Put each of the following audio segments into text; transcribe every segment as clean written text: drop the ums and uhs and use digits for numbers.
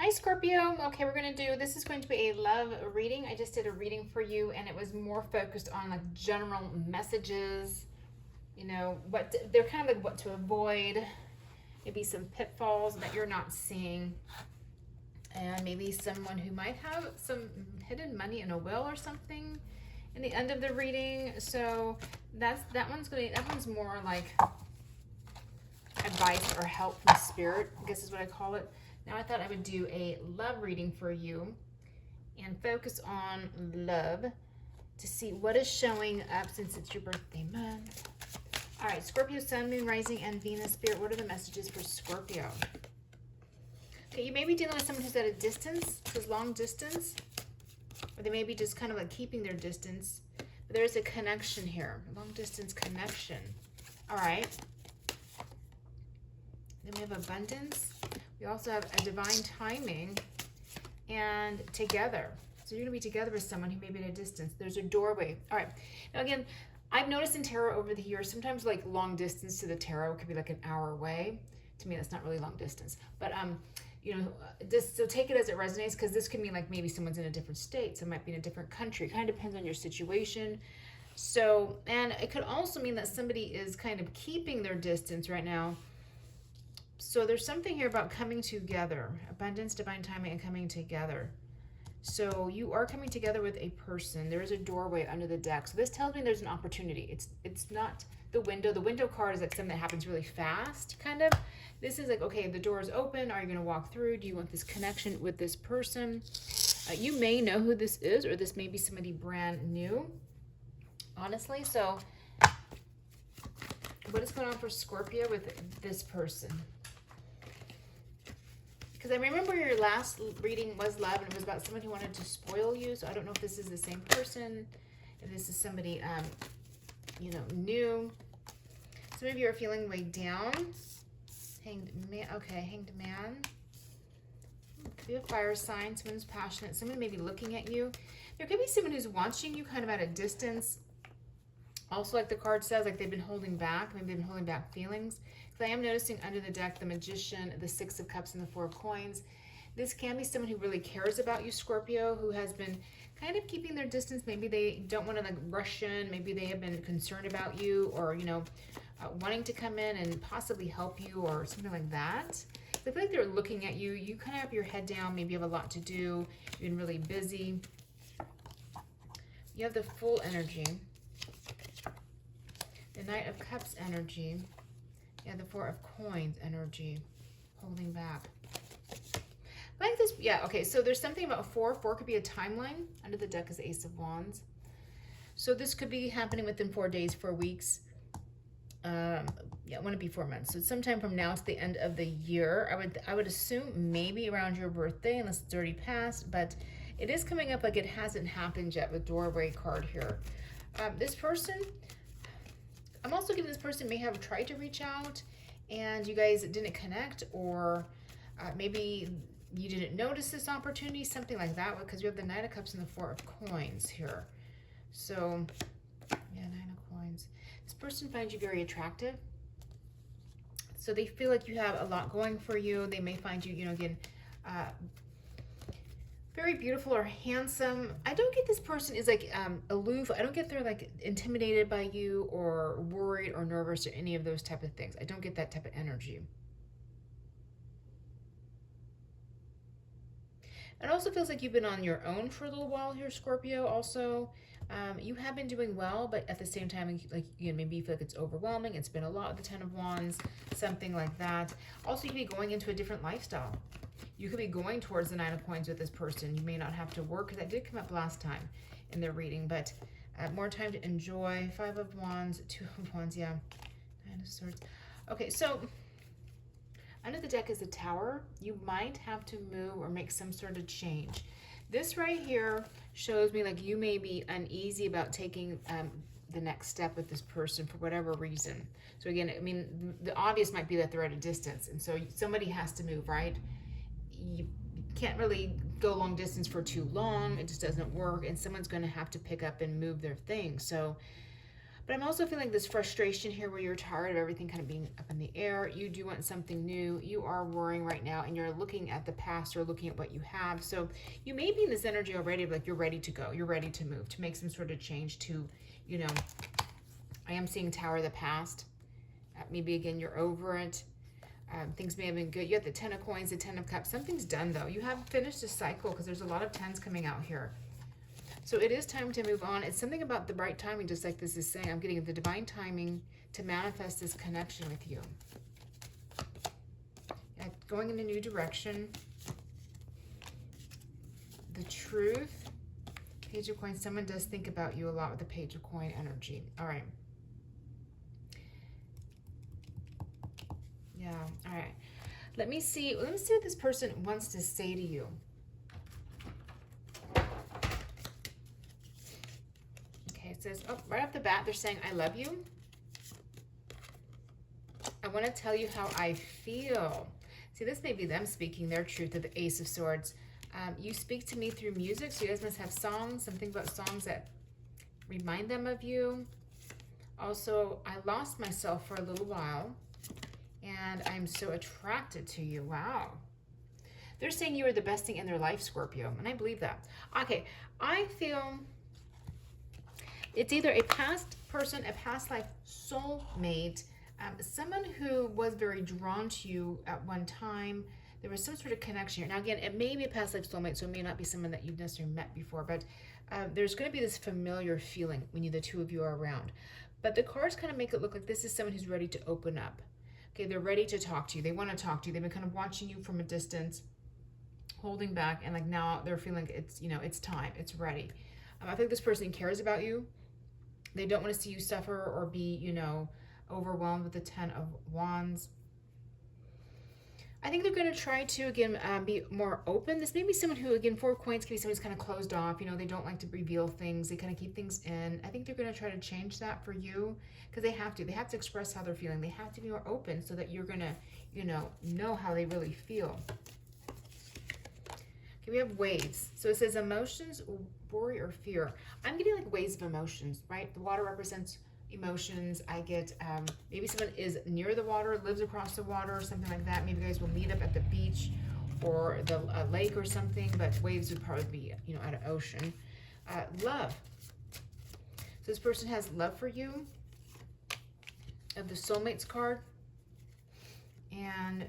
Hi, Scorpio. Okay, we're going to do, this is going to be a love reading. I just did a reading for you, and it was more focused on like general messages, they're kind of like what to avoid, maybe some pitfalls that you're not seeing, and maybe someone who might have some hidden money in a will or something in the end of the reading. So that one's more like advice or help from spirit, I guess is what I call it. Now I thought I would do a love reading for you and focus on love to see what is showing up since it's your birthday month. All right, Scorpio, Sun, Moon, Rising, and Venus. Spirit, what are the messages for Scorpio? Okay, you may be dealing with someone who's at a distance, who's long distance, or they may be just kind of like keeping their distance. But there's a connection here, a long distance connection. All right. Then we have abundance. We also have a divine timing and together. So you're going to be together with someone who may be at a distance. There's a doorway. All right. Now, again, I've noticed in tarot over the years, sometimes like long distance to the tarot could be like an hour away. To me, that's not really long distance. But, so take it as it resonates, because this could mean like maybe someone's in a different state. Some might be in a different country. It kind of depends on your situation. So, and it could also mean that somebody is kind of keeping their distance right now. So there's something here about coming together, abundance, divine timing, and coming together. So you are coming together with a person. There is a doorway under the deck. So this tells me there's an opportunity. It's not the window. The window card is like something that happens really fast, kind of. This is like, okay, the door is open. Are you going to walk through? Do you want this connection with this person? You may know who this is, or this may be somebody brand new, honestly. So what is going on for Scorpio with this person? Because I remember your last reading was love, and it was about someone who wanted to spoil you. So I don't know if this is the same person, if this is somebody, new. Some of you are feeling weighed down. Hanged man. Okay, hanged man. Could be a fire sign. Someone who's passionate. Someone may be looking at you. There could be someone who's watching you kind of at a distance. Also, like the card says, like they've been holding back. Maybe they've been holding back feelings. I am noticing under the deck the Magician, the Six of Cups, and the Four of Coins. This can be someone who really cares about you, Scorpio, who has been kind of keeping their distance. Maybe they don't want to like rush in. Maybe they have been concerned about you, or wanting to come in and possibly help you or something like that. So I feel like they're looking at you. You kind of have your head down. Maybe you have a lot to do. You've been really busy. You have the Fool energy, the Knight of Cups energy. Yeah, the Four of Coins energy, holding back. I like this. Yeah, okay, so there's something about four. Four could be a timeline. Under the deck is the Ace of Wands. So this could be happening within 4 days, 4 weeks. Yeah, it wouldn't be 4 months. So sometime from now to the end of the year. I would assume maybe around your birthday, unless it's already passed. But it is coming up like it hasn't happened yet with Doorway card here. This person... I'm also getting this person may have tried to reach out and you guys didn't connect, or maybe you didn't notice this opportunity, something like that, because you have the Nine of Cups and the Four of Coins here. So, yeah, Nine of Coins. This person finds you very attractive. So they feel like you have a lot going for you. They may find you, again, very beautiful or handsome. I don't get this person is like aloof. I don't get they're like intimidated by you or worried or nervous or any of those type of things. I don't get that type of energy. It also feels like you've been on your own for a little while here, Scorpio. Also, you have been doing well, but at the same time, like maybe you feel like it's overwhelming. It's been a lot of the Ten of Wands, something like that. Also, you could be going into a different lifestyle. You could be going towards the Nine of Coins with this person. You may not have to work, because that did come up last time in their reading, but more time to enjoy. Five of Wands, Two of Wands, yeah. Nine of Swords. Okay, so under the deck is the Tower. You might have to move or make some sort of change. This right here shows me like you may be uneasy about taking the next step with this person for whatever reason. So again, I mean, the obvious might be that they're at a distance, and so somebody has to move, right? You can't really go long distance for too long. It just doesn't work, and someone's going to have to pick up and move their things. So, But I'm also feeling this frustration here where you're tired of everything kind of being up in the air. You do want something new. You are worrying right now and you're looking at the past or looking at what you have. So you may be in this energy already of like you're ready to go. You're ready to move, to make some sort of change to, you know, I am seeing Tower of the Past. Maybe again, you're over it. Things may have been good. You have the 10 of Coins, the 10 of Cups. Something's done though. You have finished a cycle because there's a lot of 10s coming out here. So it is time to move on. It's something about the right timing, just like this is saying. I'm getting the divine timing to manifest this connection with you. Going in a new direction. The Truth. Page of Coins. Someone does think about you a lot with the Page of Coin energy. All right. Yeah. All right. Let me see what this person wants to say to you. It says, oh, right off the bat, they're saying, I love you. I want to tell you how I feel. See, this may be them speaking their truth of the Ace of Swords. You speak to me through music, so you guys must have songs, something about songs that remind them of you. Also, I lost myself for a little while, and I'm so attracted to you. Wow. They're saying you are the best thing in their life, Scorpio, and I believe that. Okay, I feel... it's either a past person, a past life soulmate, someone who was very drawn to you at one time. There was some sort of connection here. Now, again, it may be a past life soulmate, so it may not be someone that you've necessarily met before, but there's going to be this familiar feeling when the two of you are around. But the cards kind of make it look like this is someone who's ready to open up. Okay, they're ready to talk to you. They want to talk to you. They've been kind of watching you from a distance, holding back, and like now they're feeling it's, you know, it's time. It's ready. I think this person cares about you. They don't want to see you suffer or be, you know, overwhelmed with the 10 of Wands. I think they're going to try to, again, be more open. This may be someone who, again, 4 of Coins can be someone who's kind of closed off. You know, they don't like to reveal things. They kind of keep things in. I think they're going to try to change that for you because they have to. They have to express how they're feeling. They have to be more open so that you're going to, you know how they really feel. Okay, we have waves. So it says emotions, worry, or fear. I'm getting like waves of emotions, right? The water represents emotions. I get maybe someone is near the water, lives across the water, or something like that. Maybe you guys will meet up at the beach or the lake or something, but waves would probably be, you know, at an ocean. Love. So this person has love for you. Of the soulmates card. And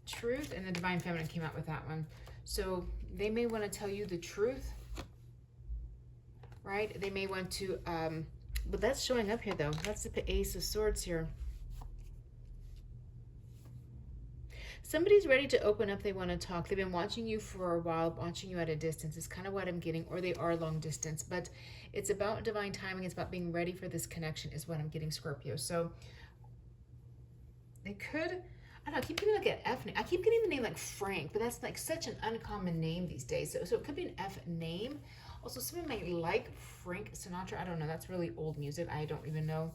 truth, and the divine feminine came out with that one. So they may want to tell you the truth, right? They may want to, but that's showing up here though. That's the Ace of Swords here. Somebody's ready to open up. They want to talk. They've been watching you for a while, watching you at a distance is kind of what I'm getting, or they are long distance, but it's about divine timing. It's about being ready for this connection is what I'm getting, Scorpio. So they could, I don't know, I keep getting like an F name. I keep getting the name like Frank, but that's like such an uncommon name these days. So it could be an F name. Also, someone might like Frank Sinatra. I don't know. That's really old music. I don't even know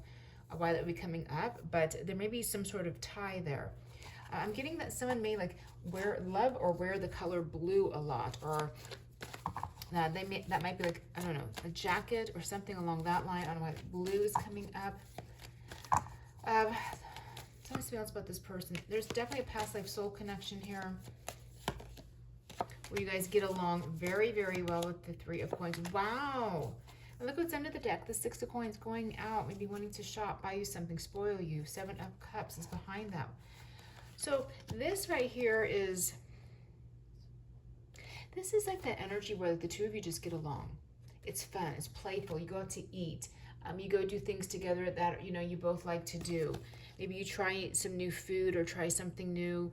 why that would be coming up, but there may be some sort of tie there. I'm getting that someone may like wear the color blue a lot, or that might be like, I don't know, a jacket or something along that line. I don't know why blue is coming up. Tell me something else about this person. There's definitely a past life soul connection here where you guys get along very, very well with the 3 of Coins. Wow. And look what's under the deck. The 6 of Coins going out, maybe wanting to shop, buy you something, spoil you. 7 of Cups is behind that. So this right here is, this is like that energy where the two of you just get along. It's fun, it's playful. You go out to eat. You go do things together that, you know, you both like to do. Maybe you try some new food or try something new.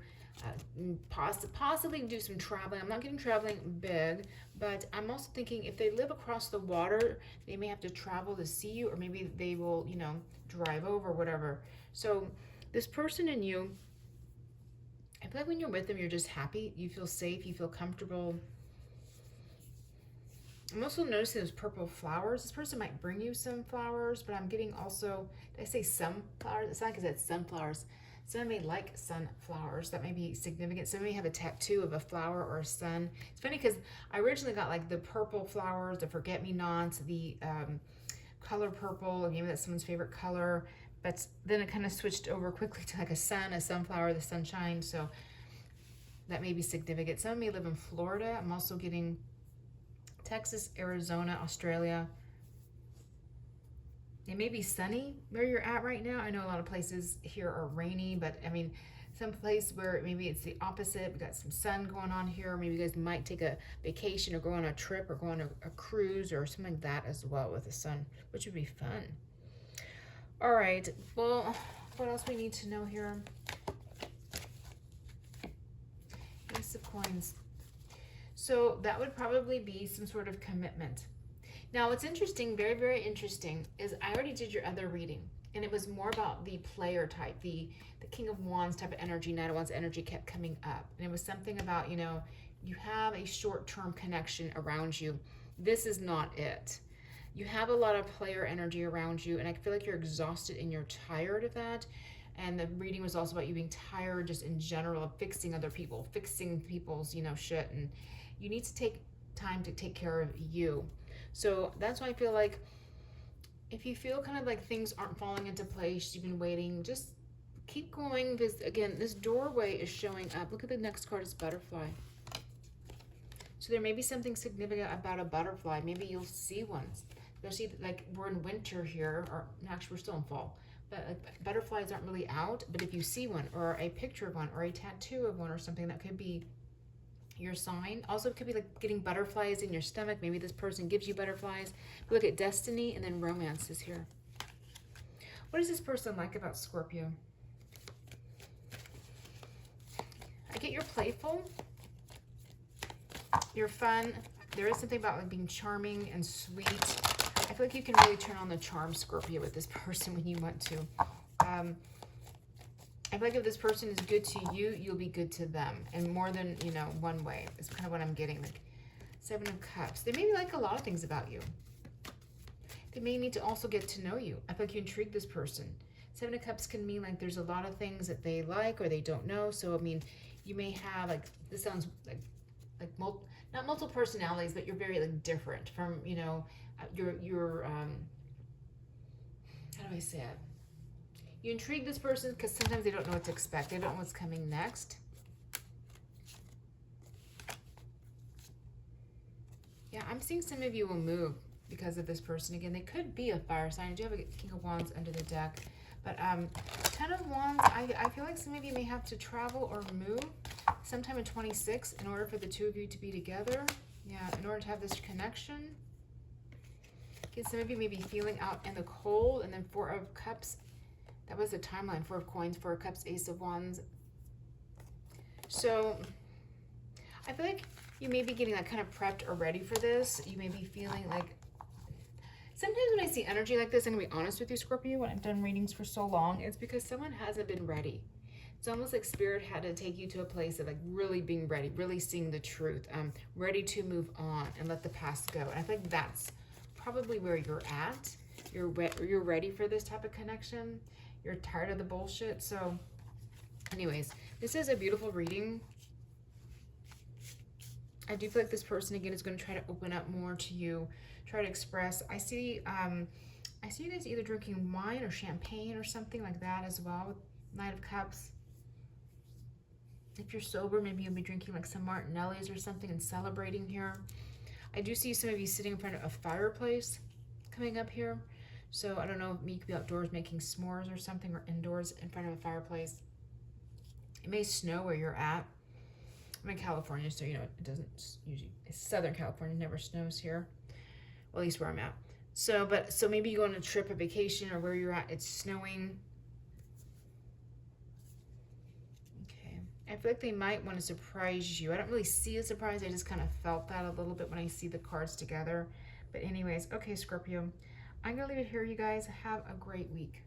Possibly do some traveling. I'm not getting traveling big, but I'm also thinking if they live across the water, they may have to travel to see you, or maybe they will, you know, drive over, whatever. So this person and you, I feel like when you're with them, you're just happy. You feel safe. You feel comfortable. I'm also noticing those purple flowers. This person might bring you some flowers, but I'm getting also, did I say some flowers? It's not because it's sunflowers. Someone may like sunflowers. That may be significant. Someone may have a tattoo of a flower or a sun. It's funny because I originally got like the purple flowers, the forget-me-nots, the color purple, or maybe that's someone's favorite color, but then it kind of switched over quickly to like a sun, a sunflower, the sunshine. So that may be significant. Some may live in Florida. I'm also getting Texas, Arizona, Australia. It may be sunny where you're at right now. I know a lot of places here are rainy, but I mean, some place where maybe it's the opposite. We got some sun going on here. Maybe you guys might take a vacation or go on a trip or go on a cruise or something like that as well with the sun, which would be fun. All right, well, what else we need to know here? Ace of Coins. So that would probably be some sort of commitment. Now, what's interesting, very, very interesting, is I already did your other reading, and it was more about the player type, the King of Wands type of energy. Knight of Wands energy kept coming up, and it was something about, you know, you have a short-term connection around you. This is not it. You have a lot of player energy around you, and I feel like you're exhausted and you're tired of that. And the reading was also about you being tired just in general of fixing other people, fixing people's, you know, shit. And you need to take time to take care of you. So that's why I feel like if you feel kind of like things aren't falling into place, you've been waiting, just keep going. Because again, this doorway is showing up. Look at the next card, is butterfly. So there may be something significant about a butterfly. Maybe you'll see one. You'll see, like, we're in winter here, or actually we're still in fall, but like, butterflies aren't really out. But if you see one, or a picture of one, or a tattoo of one, or something, that could be your sign. Also, it could be like getting butterflies in your stomach. Maybe this person gives you butterflies. Look at destiny, and then romance is here. What is this person like about Scorpio? I get you're playful, you're fun. There is something about like being charming and sweet. I feel like you can really turn on the charm, Scorpio, with this person when you want to. I feel like if this person is good to you, you'll be good to them. And more than, you know, one way. It's kind of what I'm getting. Like, Seven of Cups. They may like a lot of things about you. They may need to also get to know you. I feel like you intrigue this person. Seven of Cups can mean like there's a lot of things that they like or they don't know. So, I mean, you may have like, this sounds like not multiple personalities, but you're very like different from, you know, your how do I say it? You intrigue this person because sometimes they don't know what to expect. They don't know what's coming next. Yeah, I'm seeing some of you will move because of this person. Again, they could be a fire sign. I do have a King of Wands under the deck. But Ten of Wands, I feel like some of you may have to travel or move sometime in 26 in order for the two of you to be together. Yeah, in order to have this connection. Okay, some of you may be feeling out in the cold. And then Four of Cups. That was the timeline. Four of Coins, Four of Cups, Ace of Wands. So I feel like you may be getting like kind of prepped or ready for this. You may be feeling like, sometimes when I see energy like this, I'm gonna be honest with you, Scorpio, when I've done readings for so long, it's because someone hasn't been ready. It's almost like Spirit had to take you to a place of like really being ready, really seeing the truth, ready to move on and let the past go. And I think that's probably where you're at. You're ready for this type of connection. You're tired of the bullshit. So anyways, this is a beautiful reading. I do feel like this person, again, is going to try to open up more to you, try to express. I see you guys either drinking wine or champagne or something like that as well. Knight of Cups. If you're sober, maybe you'll be drinking like some Martinellis or something and celebrating here. I do see some of you sitting in front of a fireplace coming up here. So I don't know, you could be outdoors making s'mores or something, or indoors in front of a fireplace. It may snow where you're at. I'm in California, so you know it doesn't usually. It's Southern California, never snows here. Well, at least where I'm at. So maybe you go on a trip, a vacation, or where you're at, it's snowing. Okay, I feel like they might want to surprise you. I don't really see a surprise. I just kind of felt that a little bit when I see the cards together. But anyways, okay, Scorpio. I'm going to leave it here, you guys. Have a great week.